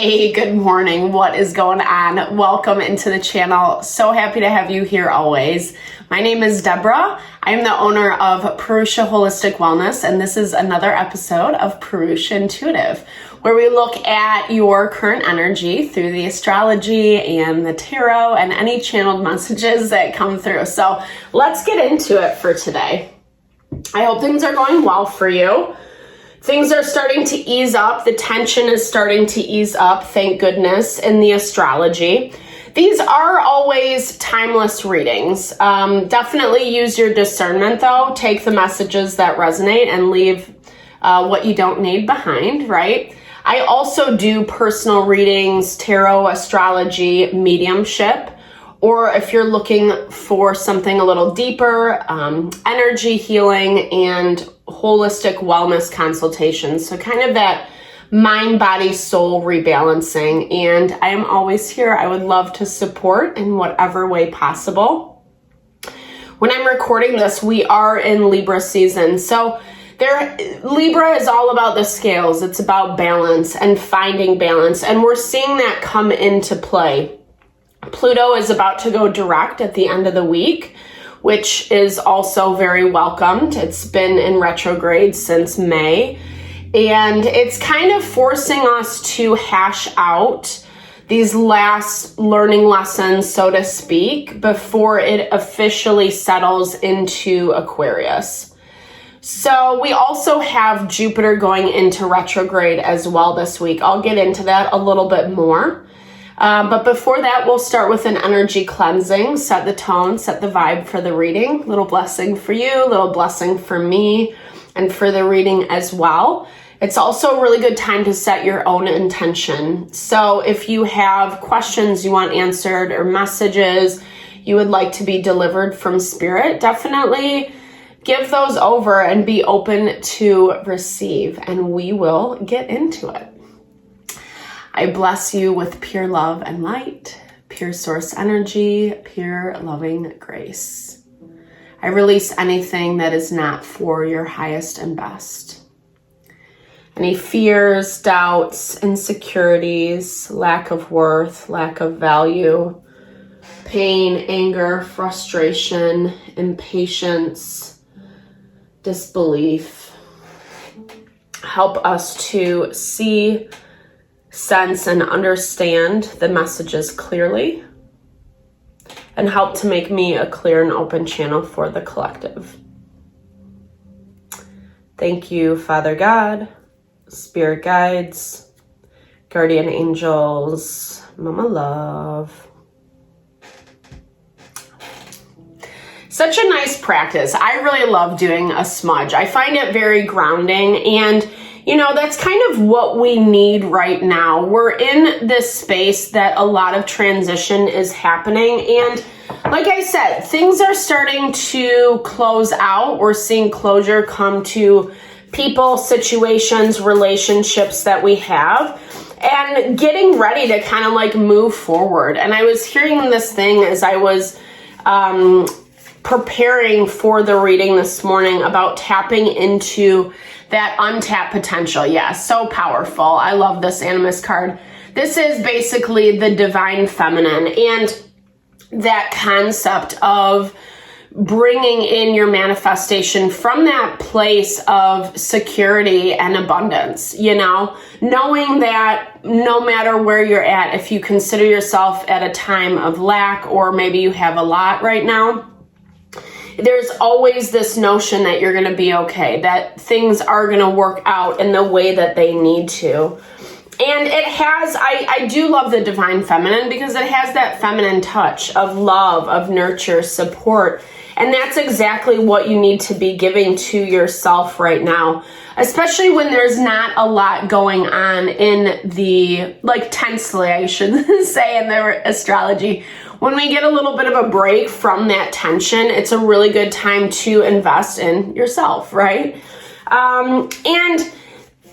Hey, good morning. What is going on? Welcome into the channel. So happy to have you here always. My name is Deborah. I am the owner of Purusha Holistic Wellness, and this is another episode of Purusha Intuitive, where we look at your current energy through the astrology and the tarot and any channeled messages that come through. So let's get into it for today. I hope things are going well for you. Things are starting to ease up. The tension is starting to ease up, thank goodness, in the astrology. These are always timeless readings. Definitely use your discernment, though. Take the messages that resonate and leave what you don't need behind, right? I also do personal readings, tarot, astrology, mediumship, or if you're looking for something a little deeper, energy healing and holistic wellness consultations. So kind of that mind, body, soul rebalancing. And I am always here. I would love to support in whatever way possible. When I'm recording this, we are in Libra season. So Libra is all about the scales. It's about balance and finding balance. And we're seeing that come into play. Pluto is about to go direct at the end of the week, which is also very welcomed. It's been in retrograde since May, and it's kind of forcing us to hash out these last learning lessons, so to speak, before it officially settles into Aquarius. So we also have Jupiter going into retrograde as well this week. I'll get into that a little bit more. But before that, we'll start with an energy cleansing, set the tone, set the vibe for the reading. Little blessing for you, little blessing for me, and for the reading as well. It's also a really good time to set your own intention. So if you have questions you want answered or messages you would like to be delivered from spirit, definitely give those over and be open to receive, and we will get into it. I bless you with pure love and light, pure source energy, pure loving grace. I release anything that is not for your highest and best. Any fears, doubts, insecurities, lack of worth, lack of value, pain, anger, frustration, impatience, disbelief. Help us to see, sense, and understand the messages clearly, and help to make me a clear and open channel for the collective. Thank you, Father God, Spirit Guides, Guardian Angels, Mama Love. Such a nice practice. I really love doing a smudge. I find it very grounding, and you know, that's kind of what we need right now. We're in this space that a lot of transition is happening. And like I said, things are starting to close out. We're seeing closure come to people, situations, relationships that we have, and getting ready to kind of like move forward. And I was hearing this thing as I was preparing for the reading this morning about tapping into that untapped potential. Yeah, so powerful. I love this Animus card. This is basically the divine feminine and that concept of bringing in your manifestation from that place of security and abundance, you know, knowing that no matter where you're at, if you consider yourself at a time of lack or maybe you have a lot right now, there's always this notion that you're going to be okay, that things are going to work out in the way that they need to. And it has, I do love the divine feminine because it has that feminine touch of love, of nurture, support. And that's exactly what you need to be giving to yourself right now, especially when there's not a lot going on in the, like tensely, I should say, in the astrology. When we get a little bit of a break from that tension, it's a really good time to invest in yourself, right? And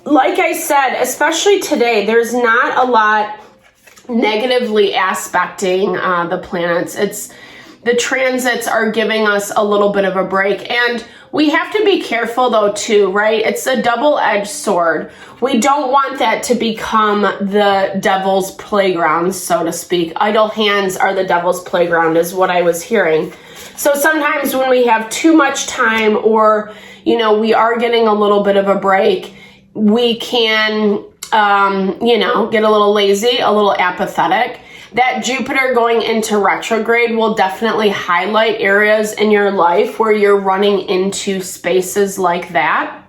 like I said, especially today, there's not a lot negatively aspecting the planets. It's the transits are giving us a little bit of a break. And we have to be careful though too, right? It's a double-edged sword. We don't want that to become the devil's playground, so to speak. Idle hands are the devil's playground is what I was hearing. So sometimes when we have too much time or, you know, we are getting a little bit of a break, we can, you know, get a little lazy, a little apathetic. That Jupiter going into retrograde will definitely highlight areas in your life where you're running into spaces like that.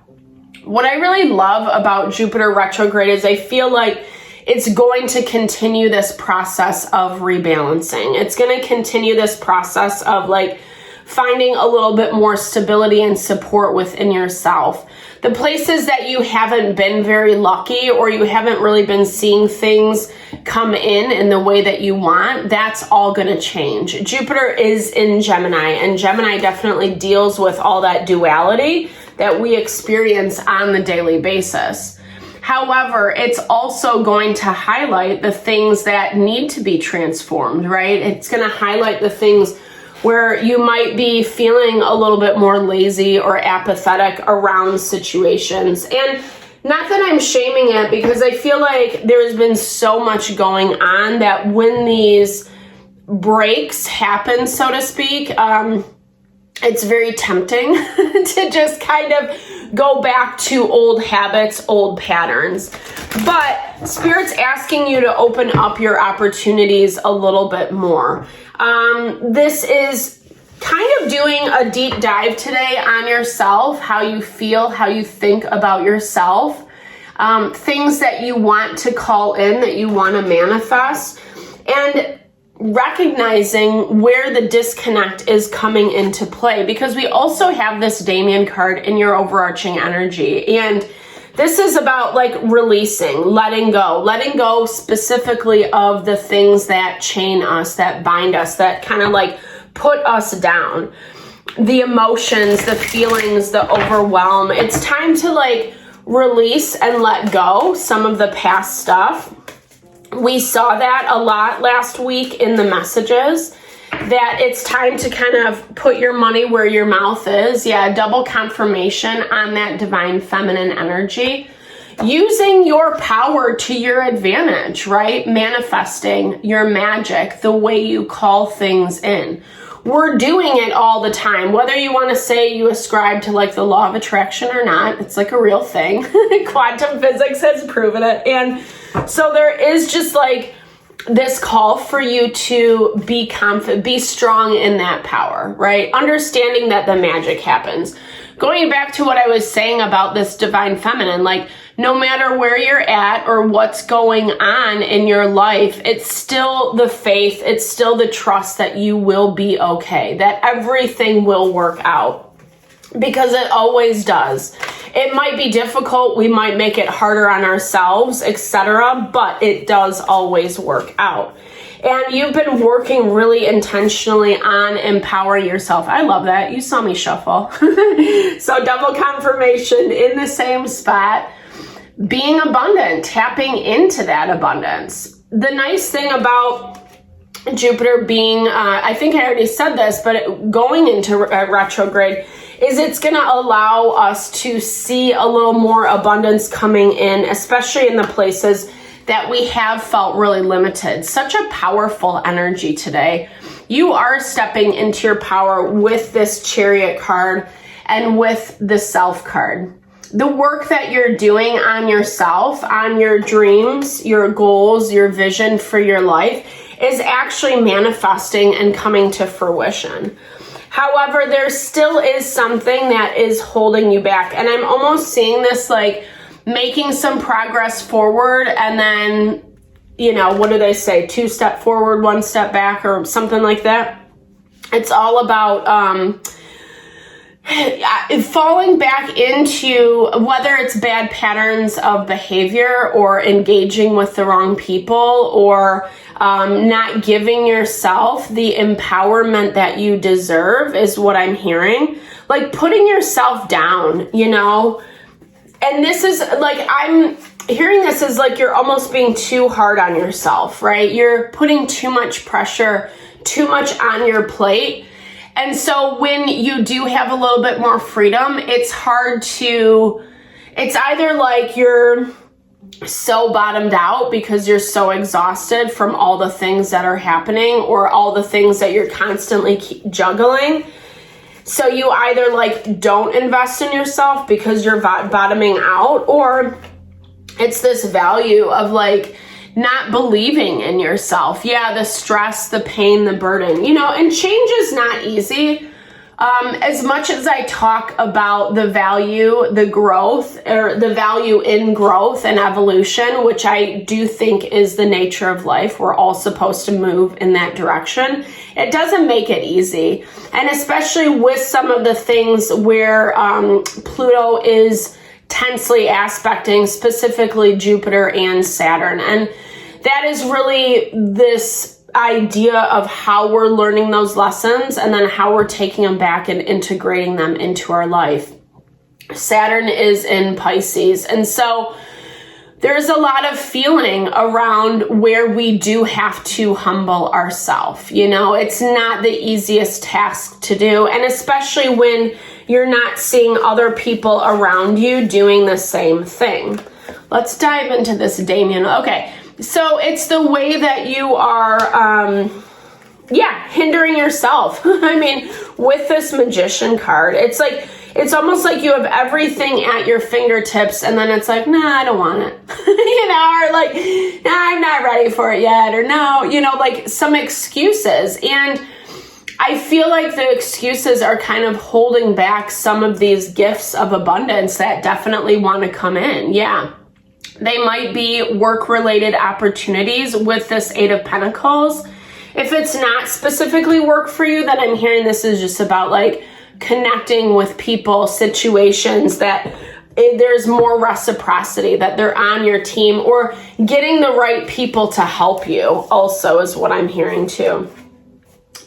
What I really love about Jupiter retrograde is I feel like it's going to continue this process of rebalancing. It's going to continue this process of like finding a little bit more stability and support within yourself. The places that you haven't been very lucky or you haven't really been seeing things come in the way that you want, that's all going to change. Jupiter is in Gemini, and Gemini definitely deals with all that duality that we experience on the daily basis. However, it's also going to highlight the things that need to be transformed, right? It's going to highlight the things where you might be feeling a little bit more lazy or apathetic around situations. And not that I'm shaming it, because I feel like there's been so much going on that when these breaks happen, so to speak, it's very tempting to just kind of go back to old habits, old patterns. But Spirit's asking you to open up your opportunities a little bit more. This is kind of doing a deep dive today on yourself, how you feel, how you think about yourself, things that you want to call in, that you want to manifest, and recognizing where the disconnect is coming into play, because we also have this Damien card in your overarching energy. And this is about like releasing, letting go specifically of the things that chain us, that bind us, that kind of like put us down. The emotions, the feelings, the overwhelm. It's time to like release and let go some of the past stuff. We saw that a lot last week in the messages, that it's time to kind of put your money where your mouth is. Yeah, double confirmation on that divine feminine energy. Using your power to your advantage, right? Manifesting your magic, the way you call things in. We're doing it all the time, whether you want to say you ascribe to like the law of attraction or not. It's like a real thing. Quantum physics has proven it. And so there is just like this call for you to be confident, be strong in that power, right? Understanding that the magic happens. Going back to what I was saying about this divine feminine, like no matter where you're at or what's going on in your life, it's still the faith, it's still the trust that you will be okay, that everything will work out, because it always does. It might be difficult, we might make it harder on ourselves, etc., but it does always work out. And you've been working really intentionally on empowering yourself. I love that. You saw me shuffle. So double confirmation in the same spot. Being abundant, tapping into that abundance. The nice thing about Jupiter being, I think I already said this, but going into retrograde is it's going to allow us to see a little more abundance coming in, especially in the places that we have felt really limited. Such a powerful energy today. You are stepping into your power with this Chariot card and with the Self card. The work that you're doing on yourself, on your dreams, your goals, your vision for your life is actually manifesting and coming to fruition. However, there still is something that is holding you back. And I'm almost seeing this like making some progress forward and then, you know, what do they say? 2 step forward, 1 step back, or something like that. It's all about falling back into whether it's bad patterns of behavior or engaging with the wrong people or not giving yourself the empowerment that you deserve is what I'm hearing. Like putting yourself down, you know. And this is like, I'm hearing this as like you're almost being too hard on yourself, right? You're putting too much pressure, too much on your plate. And so when you do have a little bit more freedom, it's either like you're so bottomed out because you're so exhausted from all the things that are happening or all the things that you're constantly juggling. So you either like don't invest in yourself because you're bottoming out, or it's this value of like not believing in yourself. Yeah, the stress, the pain, the burden, and change is not easy. As much as I talk about the value, the growth, or the value in growth and evolution, which I do think is the nature of life, we're all supposed to move in that direction. It doesn't make it easy. And especially with some of the things where Pluto is tensely aspecting, specifically Jupiter and Saturn. And that is really this idea of how we're learning those lessons and then how we're taking them back and integrating them into our life. Saturn is in Pisces. And so there's a lot of feeling around where we do have to humble ourselves. It's not the easiest task to do. And especially when you're not seeing other people around you doing the same thing. Let's dive into this, Damien. Okay. So it's the way that you are, hindering yourself. I mean, with this Magician card, it's almost like you have everything at your fingertips and then it's like, nah, I don't want it, or like, nah, I'm not ready for it yet, or no, like some excuses. And I feel like the excuses are kind of holding back some of these gifts of abundance that definitely want to come in. Yeah. They might be work-related opportunities with this Eight of Pentacles. If it's not specifically work for you, then I'm hearing this is just about like connecting with people, situations that there's more reciprocity, that they're on your team, or getting the right people to help you also is what I'm hearing too.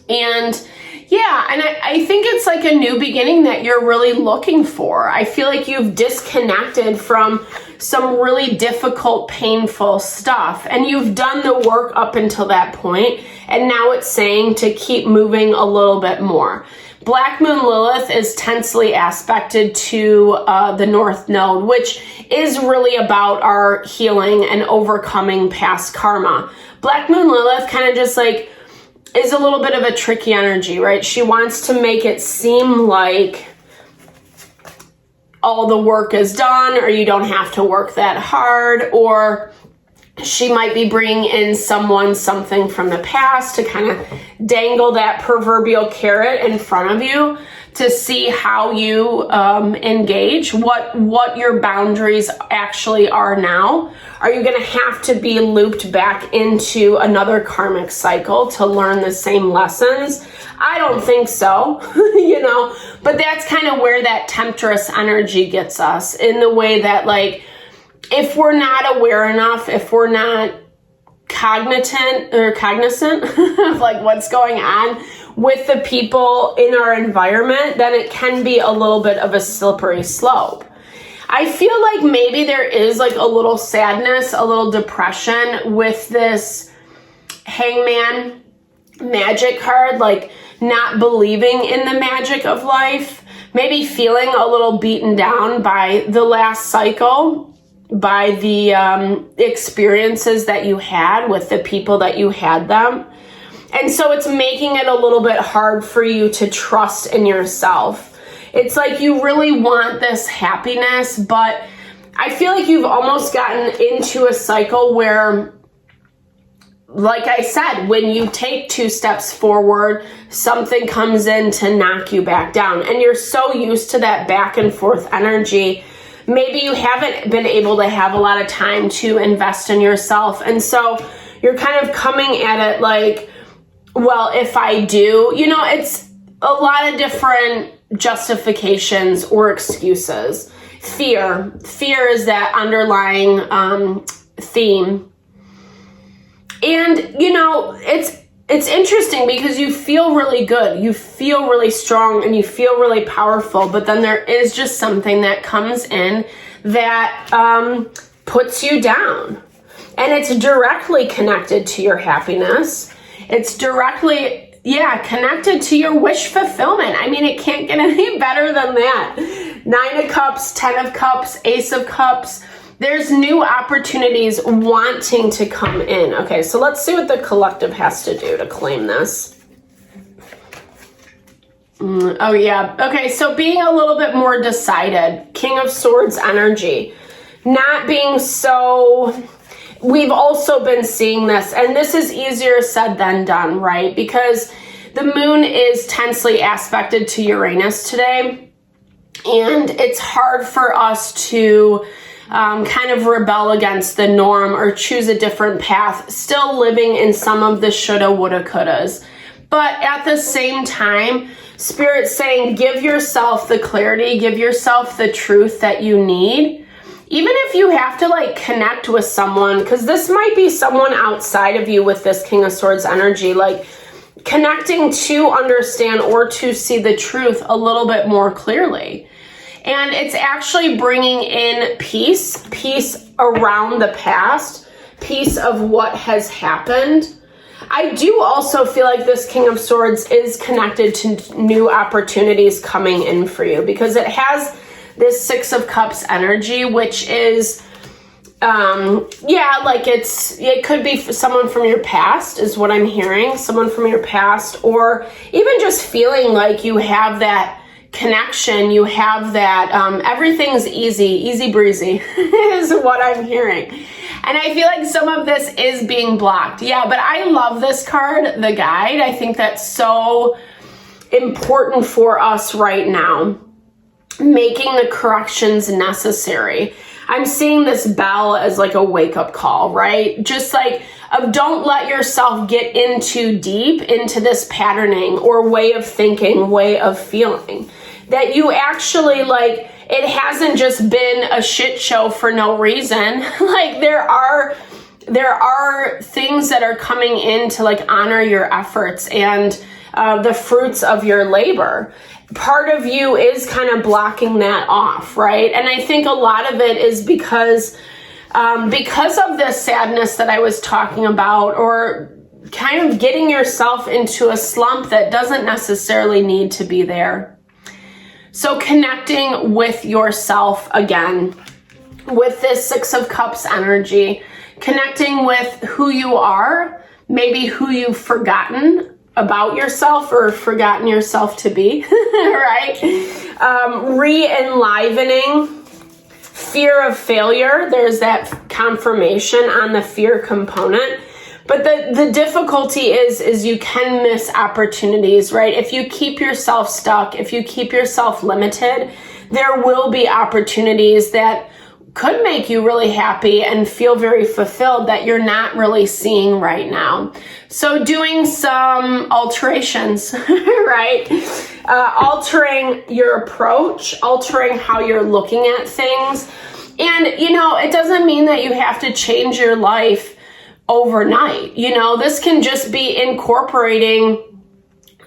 And yeah, and I think it's like a new beginning that you're really looking for. I feel like you've disconnected from some really difficult, painful stuff, and you've done the work up until that point, and now it's saying to keep moving a little bit more. Black Moon Lilith is tensely aspected to the North Node, which is really about our healing and overcoming past karma. Black Moon Lilith kind of just like is a little bit of a tricky energy, right? She wants to make it seem like all the work is done, or you don't have to work that hard, or she might be bringing in something from the past to kind of dangle that proverbial carrot in front of you to see how you engage, what your boundaries actually are now. Are you going to have to be looped back into another karmic cycle to learn the same lessons? I don't think so, but that's kind of where that temptress energy gets us, in the way that like, if we're not aware enough, if we're not cognizant of like what's going on with the people in our environment, then it can be a little bit of a slippery slope. I feel like maybe there is like a little sadness, a little depression with this Hangman magic card, like not believing in the magic of life, maybe feeling a little beaten down by the last cycle, by the experiences that you had with the people that you had them. And so it's making it a little bit hard for you to trust in yourself. It's like you really want this happiness, but I feel like you've almost gotten into a cycle where, like I said, when you take 2 steps forward, something comes in to knock you back down. And you're so used to that back and forth energy. Maybe you haven't been able to have a lot of time to invest in yourself. And so you're kind of coming at it like, well, if I do, it's a lot of different justifications or excuses. Fear is that underlying theme. And, it's interesting because you feel really good, you feel really strong, and you feel really powerful, but then there is just something that comes in that puts you down. And it's directly connected to your happiness. It's directly Yeah, connected to your wish fulfillment. I mean, it can't get any better than that. 9 of Cups, 10 of Cups, Ace of Cups. There's new opportunities wanting to come in. Okay, so let's see what the collective has to do to claim this. Oh, yeah. Okay, so being a little bit more decided. King of Swords energy. Not being so... We've also been seeing this, and this is easier said than done, right? Because the moon is tensely aspected to Uranus today, and it's hard for us to kind of rebel against the norm or choose a different path, still living in some of the shoulda, woulda, couldas. But at the same time, Spirit's saying, give yourself the clarity, give yourself the truth that you need. Even if you have to like connect with someone, because this might be someone outside of you with this King of Swords energy, like connecting to understand or to see the truth a little bit more clearly. And it's actually bringing in peace around the past, peace of what has happened. I do also feel like this King of Swords is connected to new opportunities coming in for you, because it has this 6 of Cups energy, which is, yeah, like it could be someone from your past is what I'm hearing, someone from your past, or even just feeling like you have that connection, you have that, everything's easy breezy is what I'm hearing. And I feel like some of this is being blocked. Yeah, but I love this card, the Guide. I think that's so important for us right now. Making the corrections necessary. I'm seeing this bell as like a wake-up call, right? Just like, don't let yourself get in too deep into this patterning or way of thinking, way of feeling. That you actually like, it hasn't just been a shit show for no reason. Like there are things that are coming in to like honor your efforts and the fruits of your labor. Part of you is kind of blocking that off, right? And I think a lot of it is because of this sadness that I was talking about, or kind of getting yourself into a slump that doesn't necessarily need to be there. So connecting with yourself again, with this 6 of Cups energy, connecting with who you are, maybe who you've forgotten about yourself or forgotten yourself to be, right? Re-enlivening, fear of failure. There's that confirmation on the fear component. But the difficulty is you can miss opportunities, right? If you keep yourself stuck, if you keep yourself limited, there will be opportunities that could make you really happy and feel very fulfilled that you're not really seeing right now. So doing some alterations, right? Altering your approach, altering how you're looking at things. And, you know, it doesn't mean that you have to change your life overnight. You know, this can just be incorporating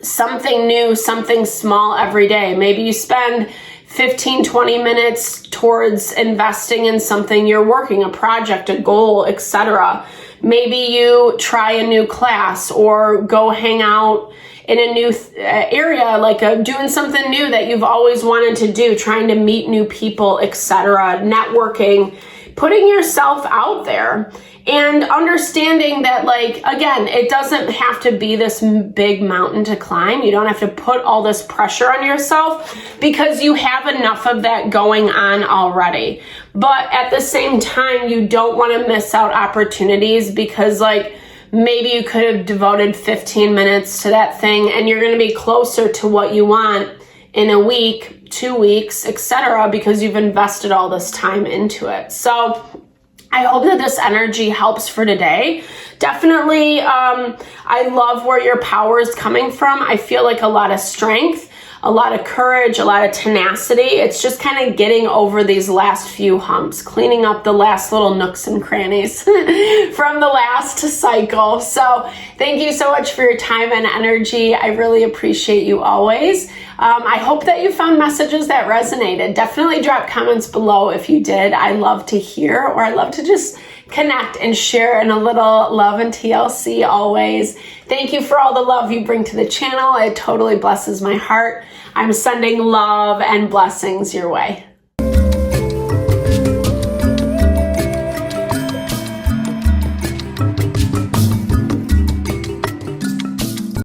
something new, something small every day. Maybe you spend 15, 20 minutes towards investing in something you're working, a project, a goal, etc. Maybe you try a new class or go hang out in a new area, like doing something new that you've always wanted to do, trying to meet new people, etc. Networking, putting yourself out there. And understanding that, like, again, it doesn't have to be this big mountain to climb. You don't have to put all this pressure on yourself because you have enough of that going on already. But at the same time, you don't want to miss out opportunities because, like, maybe you could have devoted 15 minutes to that thing and you're going to be closer to what you want in a week, 2 weeks, etc. because you've invested all this time into it. So I hope that this energy helps for today. Definitely, I love where your power is coming from. I feel like a lot of strength, a lot of courage, a lot of tenacity. It's just kind of getting over these last few humps, cleaning up the last little nooks and crannies from the last cycle. So thank you so much for your time and energy. I really appreciate you always. I hope that you found messages that resonated. Definitely drop comments below if you did. I love to hear, or I love to just connect and share in a little love and TLC always. Thank you for all the love you bring to the channel. It totally blesses my heart. I'm sending love and blessings your way.